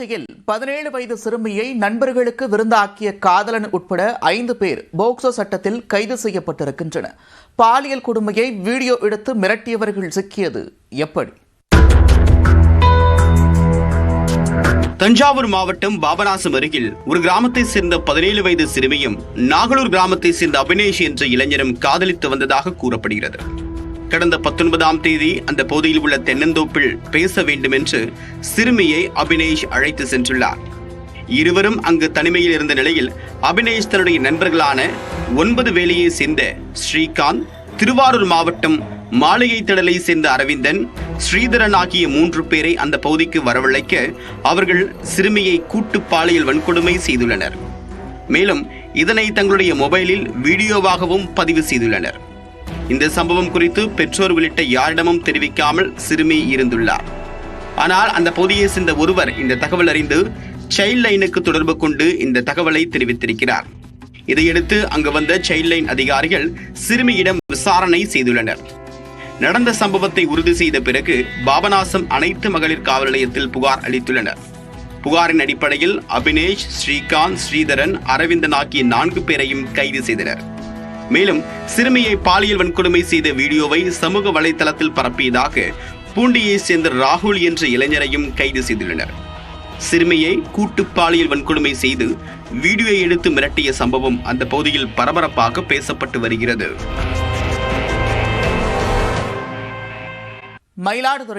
17 வயது சிறுமியை நண்பர்களுக்கு விருந்தாக்கிய காதலன் உட்பட 5 பேர் போக்சோ சட்டத்தில் கைது செய்யப்பட்டிருக்கின்றனர். பாலியல் கொடுமையை வீடியோ எடுத்து மிரட்டியவர்கள் சிக்கியது எப்படி? தஞ்சாவூர் மாவட்டம் பாபநாசம் அருகில் ஒரு கிராமத்தை சேர்ந்த 17 வயது சிறுமியும் நாகலூர் கிராமத்தை சேர்ந்த அபினேஷ் என்ற இளைஞரும் காதலித்து வந்ததாக கூறப்படுகிறது. கடந்த 19ஆம் தேதி அந்த பகுதியில் உள்ள தென்னந்தோப்பில் பேச வேண்டும் என்று சிறுமியை அபினேஷ் அழைத்து சென்றுள்ளார். இருவரும் அங்கு தனிமையில் இருந்த நிலையில் அபினேஷ் தன்னுடைய நண்பர்களான 9 வேலையை சேர்ந்த ஸ்ரீகாந்த், திருவாரூர் மாவட்டம் மாளிகை திடலை சேர்ந்த அரவிந்தன், ஸ்ரீதரன் ஆகிய 3 பேரை அந்த பகுதிக்கு வரவழைக்க அவர்கள் சிறுமியை கூட்டு பாலியல் வன்கொடுமை செய்துள்ளனர். மேலும் இதனை தங்களுடைய மொபைலில் வீடியோவாகவும் பதிவு செய்துள்ளனர். இந்த சம்பவம் குறித்து பெற்றோர் உள்ளிட்ட யாரிடமும் தெரிவிக்காமல் சிறுமி இருந்துள்ளார். ஆனால் அந்த பகுதியை சேர்ந்த ஒருவர் இந்த தகவல் அறிந்து சைல்ட் லைனுக்கு தொடர்பு கொண்டு இந்த தகவலை தெரிவித்திருக்கிறார். இதையடுத்து அங்கு வந்த சைல்ட் லைன் அதிகாரிகள் சிறுமியிடம் விசாரணை செய்துள்ளனர். நடந்த சம்பவத்தை உறுதி செய்த பிறகு பாபநாசம் அனைத்து மகளிர் காவல் நிலையத்தில் புகார் அளித்துள்ளனர். புகாரின் அடிப்படையில் அபினேஷ், ஸ்ரீகாந்த், ஸ்ரீதரன், அரவிந்தன் ஆகிய 4 பேரையும் கைது செய்தனர். மேலும் சிறுமியை பாலியல் வன்கொடுமை செய்த வீடியோவை சமூக வலைதளத்தில் பரப்பியதாக பூண்டியை சேர்ந்த ராகுல் என்ற இளைஞரையும் கைது செய்துள்ளனர். சிறுமியை கூட்டு பாலியல் வன்கொடுமை செய்து வீடியோ எடுத்து மிரட்டிய சம்பவம் அந்த பகுதியில் பரபரப்பாக பேசப்பட்டு வருகிறது. மயிலாடுதுறை